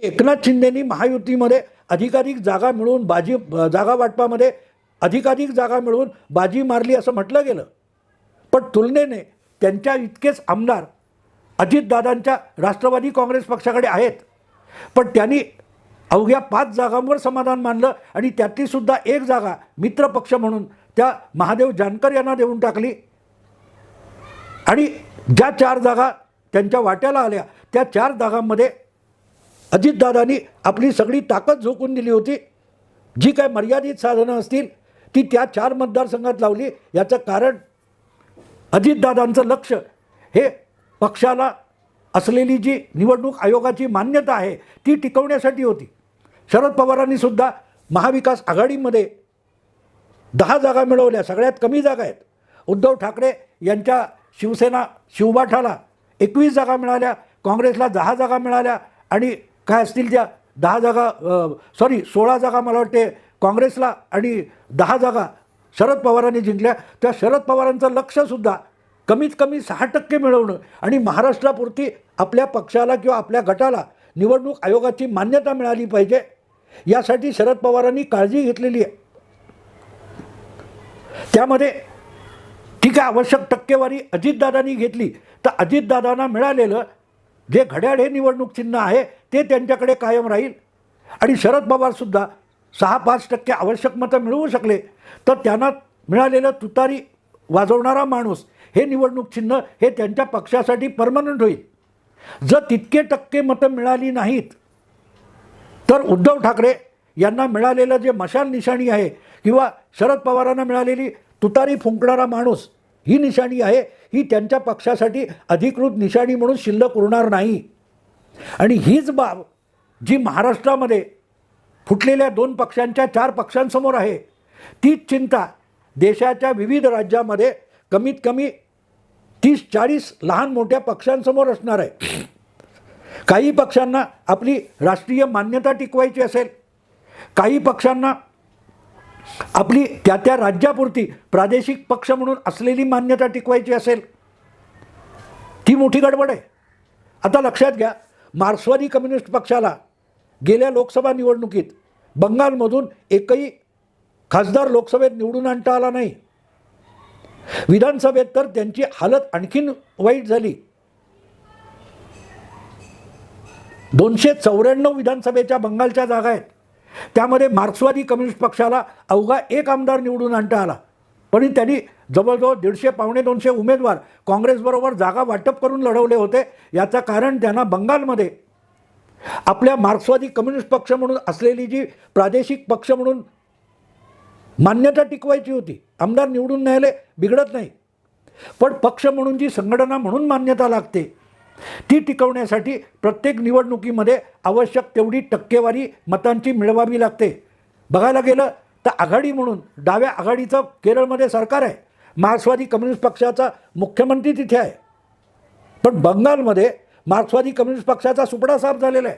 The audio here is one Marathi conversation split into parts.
एकनाथ शिंदेनी महायुतीमध्ये अधिकाधिक जागा मिळवून जागा वाटपामध्ये अधिकाधिक जागा मिळवून बाजी मारली असं म्हटलं गेलं. पण तुलनेने त्यांच्या इतकेच आमदार अजितदादांच्या राष्ट्रवादी काँग्रेस पक्षाकडे आहेत. पण त्यांनी अवघ्या 5 जागांवर समाधान मानलं आणि त्यातली सुद्धा एक जागा मित्रपक्ष म्हणून त्या महादेव जानकर यांना देऊन टाकली. आणि ज्या 4 जागा त्यांच्या वाट्याला आल्या त्या 4 जागांमध्ये अजितदादांनी आपली सगळी ताकद झोकून दिली होती. जी काय मर्यादित साधनं असतील ती त्या 4 मतदारसंघात लावली. याचं कारण अजितदादांचं लक्ष हे पक्षाला असलेली जी निवडणूक आयोगाची मान्यता आहे ती टिकवण्यासाठी होती. शरद पवारांनी सुद्धा महाविकास आघाडीमध्ये 10 जागा मिळवल्या, सगळ्यात कमी जागा आहेत. उद्धव ठाकरे यांच्या शिवसेना शिवबाठाला 21 जागा मिळाल्या, काँग्रेसला 10 जागा मिळाल्या आणि काय असतील त्या 16 जागा मला वाटते काँग्रेसला आणि 10 जागा शरद पवारांनी जिंकल्या. त्या शरद पवारांचं लक्षसुद्धा कमीत कमी 6% मिळवणं आणि महाराष्ट्रापुरती आपल्या पक्षाला किंवा आपल्या गटाला निवडणूक आयोगाची मान्यता मिळाली पाहिजे यासाठी शरद पवारांनी काळजी घेतलेली आहे. त्यामध्ये ठीक आहे, आवश्यक टक्केवारी अजितदादांनी घेतली तर अजितदादांना मिळालेलं जे घड्याळ हे निवडणूक चिन्ह आहे ते त्यांच्याकडे कायम राहील. आणि शरद पवारसुद्धा 6-5% आवश्यक मतं मिळवू शकले तर त्यांना मिळालेलं तुतारी वाजवणारा माणूस हे निवडणूक चिन्ह हे त्यांच्या पक्षासाठी परमनंट होईल. जर तितके टक्के मतं मिळाली नाहीत तर उद्धव ठाकरे यांना मिळालेलं जे मशाल निशाणी आहे किंवा शरद पवारांना मिळालेली तुतारी फुंकणारा माणूस ही निशाणी आहे, ही त्यांच्या पक्षासाठी अधिकृत निशाणी म्हणून शिल्लक उरणार नाही. आणि हीच बाब जी महाराष्ट्रामध्ये फुटलेल्या 2 पक्षांच्या 4 पक्षांसमोर आहे तीच चिंता देशाच्या विविध राज्यामध्ये कमीत कमी 30-40 लहान मोठ्या पक्षांसमोर असणार आहे. काही पक्षांना आपली राष्ट्रीय मान्यता टिकवायची असेल, काही पक्षांना आपली त्या राज्यापुरती प्रादेशिक पक्ष म्हणून असलेली मान्यता टिकवायची असेल. ती मोठी गडबड आहे. आता लक्षात घ्या, मार्क्सवादी कम्युनिस्ट पक्षाला गेल्या लोकसभा निवडणुकीत बंगालमधून एकही खासदार लोकसभेत निवडून आणता आला नाही. विधानसभेत तर त्यांची हालत आणखीन वाईट झाली. 294 विधानसभेच्या बंगालच्या जागा आहेत, त्यामध्ये मार्क्सवादी कम्युनिस्ट पक्षाला अवघा 1 आमदार निवडून आणता आला. पण त्यांनी जवळजवळ 150-200 उमेदवार काँग्रेसबरोबर जागा वाटप करून लढवले होते. याचं कारण त्यांना बंगालमध्ये आपल्या मार्क्सवादी कम्युनिस्ट पक्ष म्हणून असलेली जी प्रादेशिक पक्ष म्हणून मान्यता टिकवायची होती. आमदार निवडून न्यायले बिघडत नाही, पण पक्ष म्हणून जी संघटना म्हणून मान्यता लागते ती टिकवण्यासाठी प्रत्येक निवडणुकीमध्ये आवश्यक तेवढी टक्केवारी मतांची मिळवावी लागते. बघायला गेलं तर आघाडी म्हणून डाव्या आघाडीचं केरळमध्ये सरकार आहे, मार्क्सवादी कम्युनिस्ट पक्षाचा मुख्यमंत्री तिथे आहे. पण बंगालमध्ये मार्क्सवादी कम्युनिस्ट पक्षाचा सुपडा साफ झालेला आहे.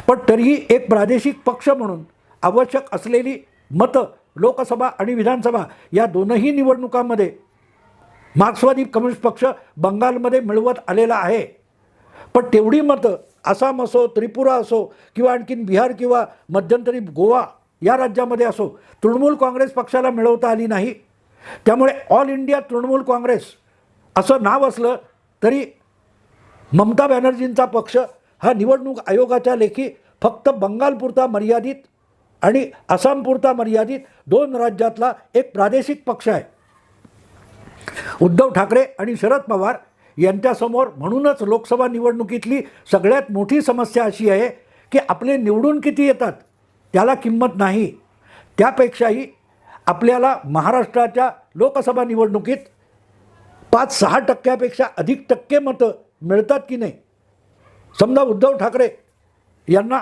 पण तरीही एक प्रादेशिक पक्ष म्हणून आवश्यक असलेली मतं लोकसभा आणि विधानसभा या दोनही निवडणुकांमध्ये मार्क्सवादी कम्युनिस्ट पक्ष बंगालमध्ये मिळवत आलेला आहे. पण तेवढी मतं आसाम असो, त्रिपुरा असो किंवा आणखीन बिहार किंवा मध्यंतरी गोवा या राज्यामध्ये असो तृणमूल काँग्रेस पक्षाला मिळवता आली नाही. त्यामुळे ऑल इंडिया तृणमूल काँग्रेस असं नाव असलं तरी ममता बॅनर्जींचा पक्ष हा निवडणूक आयोगाच्या लेखी फक्त बंगालपुरता मर्यादित आणि आसामपुरता मर्यादित 2 राज्यातला एक प्रादेशिक पक्ष आहे. उद्धव ठाकरे आणि शरद पवार यांच्यासमोर म्हणूनच लोकसभा निवडणुकीतली सगळ्यात मोठी समस्या अशी आहे की आपले निवडून किती येतात त्याला किंमत नाही. त्यापेक्षाही आपल्याला महाराष्ट्राच्या लोकसभा निवडणुकीत 5-6% अधिक टक्के मतं मिळतात की नाही. समजा उद्धव ठाकरे यांना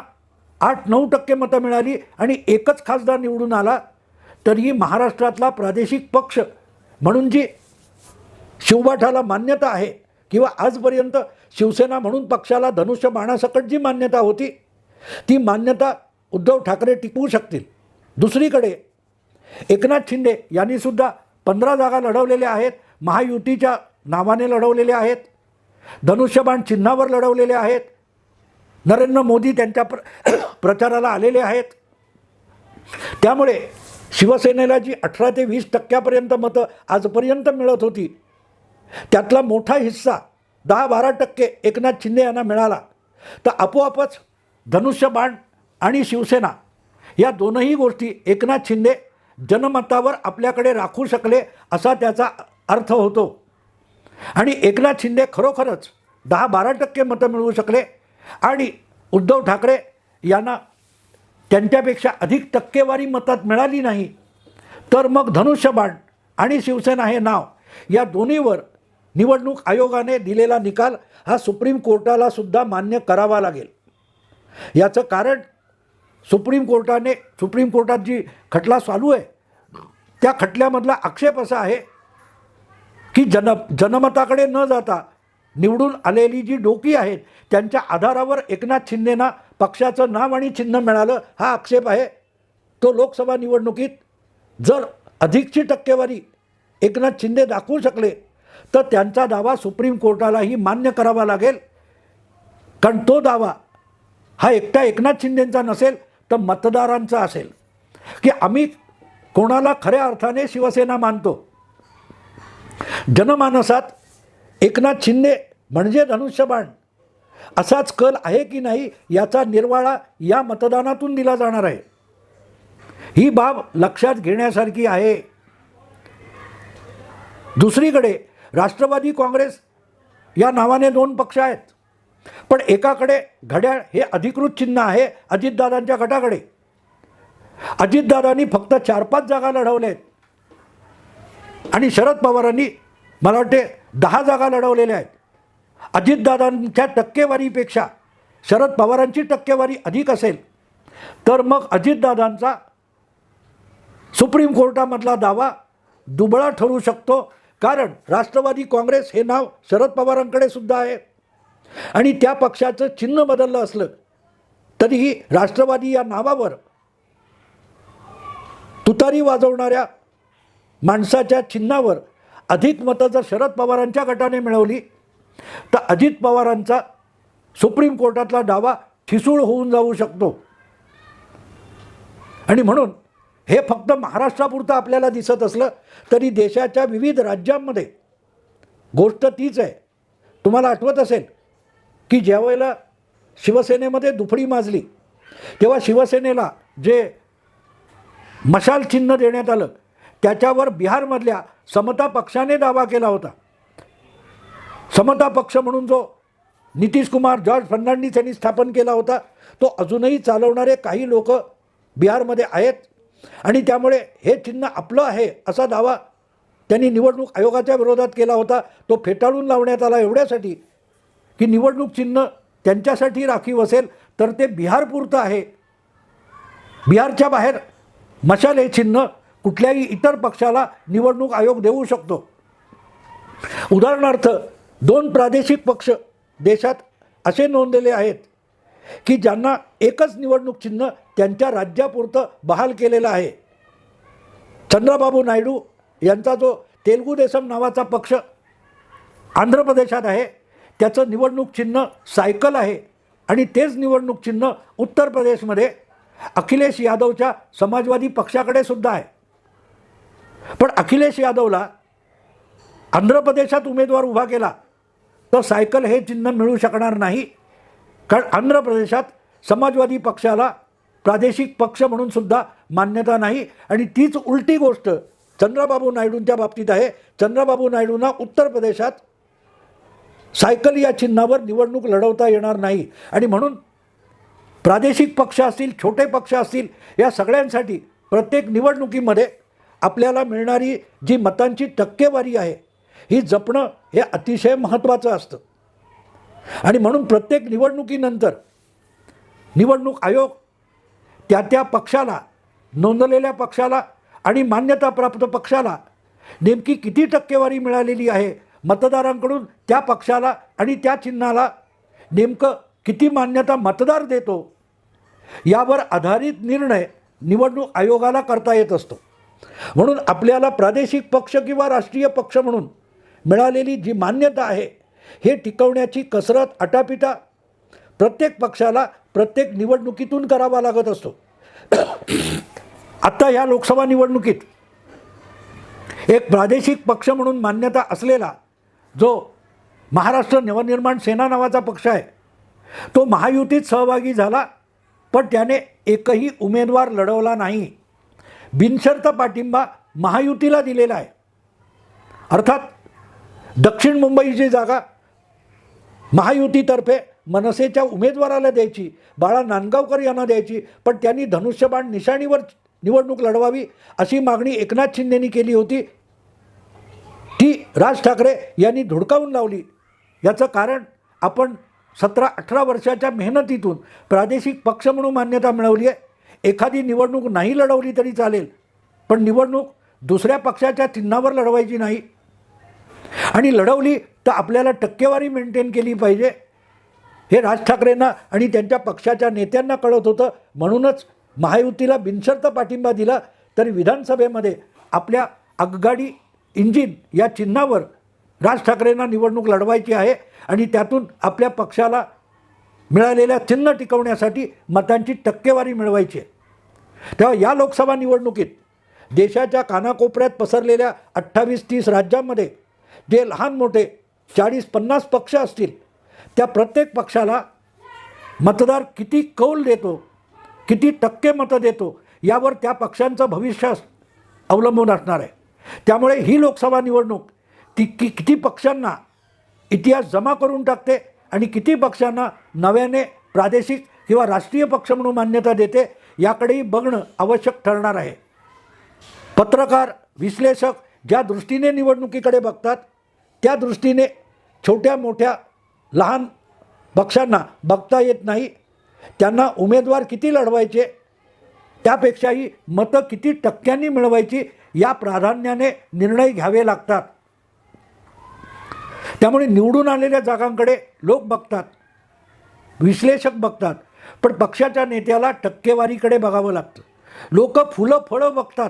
8-9% मतं मिळाली आणि एकच खासदार निवडून आला तरीही महाराष्ट्रातला प्रादेशिक पक्ष म्हणून जी शिवबाठाला मान्यता आहे किंवा आजपर्यंत शिवसेना म्हणून पक्षाला धनुष्य बाणासकट जी मान्यता होती ती मान्यता उद्धव ठाकरे टिकवू शकतील. दुसरीकडे एकनाथ शिंदे यांनीसुद्धा 15 जागा लढवलेल्या आहेत, महायुतीच्या नावाने लढवलेल्या आहेत, धनुष्यबाण चिन्हावर लढवलेले आहेत. नरेंद्र मोदी त्यांच्या प्रचाराला आलेले आहेत. त्यामुळे शिवसेनेला जी 18 ते 20% मतं आजपर्यंत मिळत होती, त्यातला मोठा हिस्सा 10-12% एकनाथ शिंदे यांना मिळाला. तर आपोआपच धनुष्यबाण आणि शिवसेना या दोनही गोष्टी एकनाथ शिंदे जनमतावर आपल्याकडे राखू शकले असा त्याचा अर्थ होतो. आणि एकनाथ शिंदे खरोखरच 10-12% मतं मिळवू शकले आणि उद्धव ठाकरे यांना त्यांच्यापेक्षा अधिक टक्केवारी मतात मिळाली नाही, तर मग धनुष्यबाण आणि शिवसेना हे नाव या दोन्हीवर निवडणूक आयोगाने दिलेला निकाल हा सुप्रीम कोर्टाला सुद्धा मान्य करावा लागेल. याचं कारण सुप्रीम कोर्टात जी खटला चालू आहे त्या खटल्यामधला आक्षेप असा आहे की जनमताकडे न जाता निवडून आलेली जी डोकी आहेत त्यांच्या आधारावर एकनाथ शिंदेंना पक्षाचं नाव आणि चिन्ह मिळालं, हा आक्षेप आहे. तो लोकसभा निवडणुकीत जर अधिकची टक्केवारी एकनाथ शिंदे दाखवू शकले तर त्यांचा दावा सुप्रीम कोर्टालाही मान्य करावा लागेल. कारण तो दावा हा एकट्या एकनाथ शिंदेंचा नसेल तर मतदारांचा असेल की आम्ही कोणाला खऱ्या अर्थाने शिवसेना मानतो. जनमानसात एकनाथ शिंदे म्हणजे धनुष्यबाण असाच कल आहे की नाही याचा निर्वाळा या मतदानातून दिला जाणार आहे. ही बाब लक्षात घेण्यासारखी आहे. दुसरीकडे राष्ट्रवादी काँग्रेस या नावाने 2 पक्ष आहेत, पण एकाकडे घड्याळ हे अधिकृत चिन्ह आहे अजितदादांच्या गटाकडे. अजितदादांनी फक्त 4-5 जागा लढवल्या आहेत आणि शरद पवारांनी मला वाटते 10 जागा लढवलेल्या आहेत. अजितदादांच्या टक्केवारीपेक्षा शरद पवारांची टक्केवारी अधिक असेल तर मग अजितदादांचा सुप्रीम कोर्टामधला दावा दुबळा ठरू शकतो. कारण राष्ट्रवादी काँग्रेस हे नाव शरद पवारांकडे सुद्धा आहे आणि त्या पक्षाचं चिन्ह बदललं असलं तरीही राष्ट्रवादी या नावावर तुतारी वाजवणाऱ्या माणसाच्या चिन्हावर अधिक मतं जर शरद पवारांच्या गटाने मिळवली तर अजित पवारांचा सुप्रीम कोर्टातला दावा ठिसूळ होऊन जाऊ शकतो. आणि म्हणून हे फक्त महाराष्ट्रापुरतं आपल्याला दिसत असलं तरी देशाच्या विविध राज्यांमध्ये गोष्ट तीच आहे. तुम्हाला आठवत असेल की ज्यावेळेला शिवसेनेमध्ये दुफडी माजली तेव्हा शिवसेनेला जे मशाल चिन्ह देण्यात आलं त्याच्यावर बिहारमधल्या समता पक्षाने दावा केला होता. समता पक्ष म्हणून जो नितीश कुमार, जॉर्ज फर्नांडिस यांनी स्थापन केला होता तो अजूनही चालवणारे काही लोक बिहारमध्ये आहेत आणि त्यामुळे हे चिन्ह आपलं आहे असा दावा त्यांनी निवडणूक आयोगाच्या विरोधात केला होता. तो फेटाळून लावण्यात आला एवढ्यासाठी की निवडणूक चिन्ह त्यांच्यासाठी राखीव असेल तर ते बिहारपुरतं आहे. बिहारच्या बाहेर मशाल हे चिन्ह कुठल्याही इतर पक्षाला निवडणूक आयोग देऊ शकतो. उदाहरणार्थ 2 प्रादेशिक पक्ष देशात असे नोंदलेले आहेत की ज्यांना एकच निवडणूक चिन्ह त्यांच्या राज्यापुरतं बहाल केलेलं आहे. चंद्रबाबू नायडू यांचा जो तेलुगू देसम नावाचा पक्ष आंध्र प्रदेशात आहे त्याचं निवडणूक चिन्ह सायकल आहे आणि तेच निवडणूक चिन्ह उत्तर प्रदेशमध्ये अखिलेश यादवच्या समाजवादी पक्षाकडे सुद्धा आहे. पण अखिलेश यादवला आंध्र प्रदेशात उमेदवार उभा केला तर सायकल हे चिन्ह मिळू शकणार नाही. कारण आंध्र प्रदेशात समाजवादी पक्षाला प्रादेशिक पक्ष म्हणून सुद्धा मान्यता नाही. आणि तीच उलटी गोष्ट चंद्रबाबू नायडूंच्या बाबतीत आहे. चंद्रबाबू नायडूंना उत्तर प्रदेशात सायकल या चिन्हावर निवडणूक लढवता येणार नाही. आणि म्हणून प्रादेशिक पक्ष असतील, छोटे पक्ष असतील, या सगळ्यांसाठी प्रत्येक निवडणुकीमध्ये आपल्याला मिळणारी जी मतांची टक्केवारी आहे ही जपणं हे अतिशय महत्त्वाचं असतं. आणि म्हणून प्रत्येक निवडणुकीनंतर निवडणूक आयोग त्या पक्षाला, नोंदलेल्या पक्षाला आणि मान्यताप्राप्त पक्षाला नेमकी किती टक्केवारी मिळालेली आहे, मतदारांकडून त्या पक्षाला आणि त्या चिन्हाला नेमकं किती मान्यता मतदार देतो, यावर आधारित निर्णय निवडणूक आयोगाला करता येत असतो. म्हणून आपल्याला प्रादेशिक पक्ष किंवा राष्ट्रीय पक्ष म्हणून मिळालेली जी मान्यता आहे हे टिकवण्याची कसरत आटापिटा प्रत्येक पक्षाला प्रत्येक निवडणुकीतून करावा लागत असतो. आत्ता ह्या लोकसभा निवडणुकीत एक प्रादेशिक पक्ष म्हणून मान्यता असलेला जो महाराष्ट्र नवनिर्माण सेना नावाचा पक्ष आहे, तो महायुतीत सहभागी झाला, पण त्याने एकही उमेदवार लढवला नाही. बिनशर्त पाठिंबा महायुतीला दिलेला आहे. अर्थात दक्षिण मुंबईची जागा महायुतीतर्फे मनसेच्या उमेदवाराला द्यायची, बाळा नांदगावकर यांना द्यायची, पण त्यांनी धनुष्यबाण निशाणीवर निवडणूक लढवावी अशी मागणी एकनाथ शिंदेंनी केली होती. ती राज ठाकरे यांनी धुडकावून लावली. याचं कारण आपण 17-18 वर्षाच्या मेहनतीतून प्रादेशिक पक्ष म्हणून मान्यता मिळवली आहे. एखादी निवडणूक नाही लढवली तरी चालेल, पण निवडणूक दुसऱ्या पक्षाच्या चिन्हावर लढवायची नाही. आणि लढवली तर आपल्याला टक्केवारी मेंटेन केली पाहिजे, हे राज ठाकरेंना आणि त्यांच्या पक्षाच्या नेत्यांना कळत होतं. म्हणूनच महायुतीला बिनशर्त पाठिंबा दिला. तरी विधानसभेमध्ये आपल्या आगगाडी इंजिन या चिन्हावर राज ठाकरेंना निवडणूक लढवायची आहे आणि त्यातून आपल्या पक्षाला मिळालेल्या चिन्ह टिकवण्यासाठी मतांची टक्केवारी मिळवायची आहे. तेव्हा या लोकसभा निवडणुकीत देशाच्या कानाकोपऱ्यात पसरलेल्या 28-30 राज्यांमध्ये जे लहान मोठे 40-50 पक्ष असतील, त्या प्रत्येक पक्षाला मतदार किती कौल देतो, किती टक्के मतं देतो, यावर त्या पक्षांचं भविष्य अवलंबून असणार आहे. त्यामुळे ही लोकसभा निवडणूक ती किती पक्षांना इतिहास जमा करून टाकते आणि किती पक्षांना नव्याने प्रादेशिक किंवा राष्ट्रीय पक्ष म्हणून मान्यता देते, याकडेही बघणं आवश्यक ठरणार आहे. पत्रकार, विश्लेषक ज्या दृष्टीने निवडणुकीकडे बघतात, त्या दृष्टीने छोट्या मोठ्या लहान पक्षांना बघता येत नाही. त्यांना उमेदवार किती लढवायचे, त्यापेक्षाही मतं किती टक्क्यांनी मिळवायची या प्राधान्याने निर्णय घ्यावे लागतात. त्यामुळे निवडून आलेल्या जागांकडे लोक बघतात, विश्लेषक बघतात, पण पक्षाच्या नेत्याला टक्केवारीकडे बघावं लागतं. लोक फुलं फळं बघतात,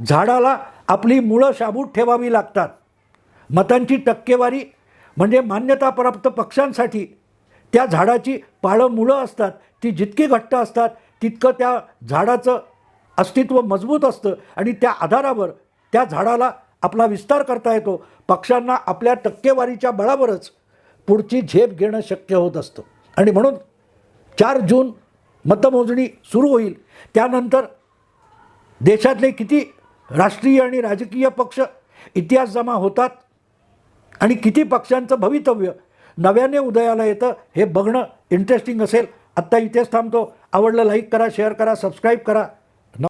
झाडाला आपली मुळं शाबूत ठेवावी लागतात. मतांची टक्केवारी म्हणजे मान्यताप्राप्त पक्षांसाठी त्या झाडाची पाळं मुळं असतात, ती जितकी घट्ट असतात तितकं त्या झाडाचं अस्तित्व मजबूत असतं आणि त्या आधारावर त्या झाडाला आपला विस्तार करता येतो. पक्षांना आपल्या टक्केवारीच्या बळावरच पुढची झेप घेणं शक्य होत असतं. आणि म्हणून 4 जून मतमोजणी सुरू होईल. त्यानंतर देशातले किती राष्ट्रीय आणि राजकीय पक्ष इतिहास जमा होतात आणि किती पक्षांचं भवितव्य नव्याने उदयाला येतं, हे बघणं इंटरेस्टिंग असेल. आत्ता इथेच थांबतो. आवडलं लाईक करा, शेअर करा, सबस्क्राईब करा.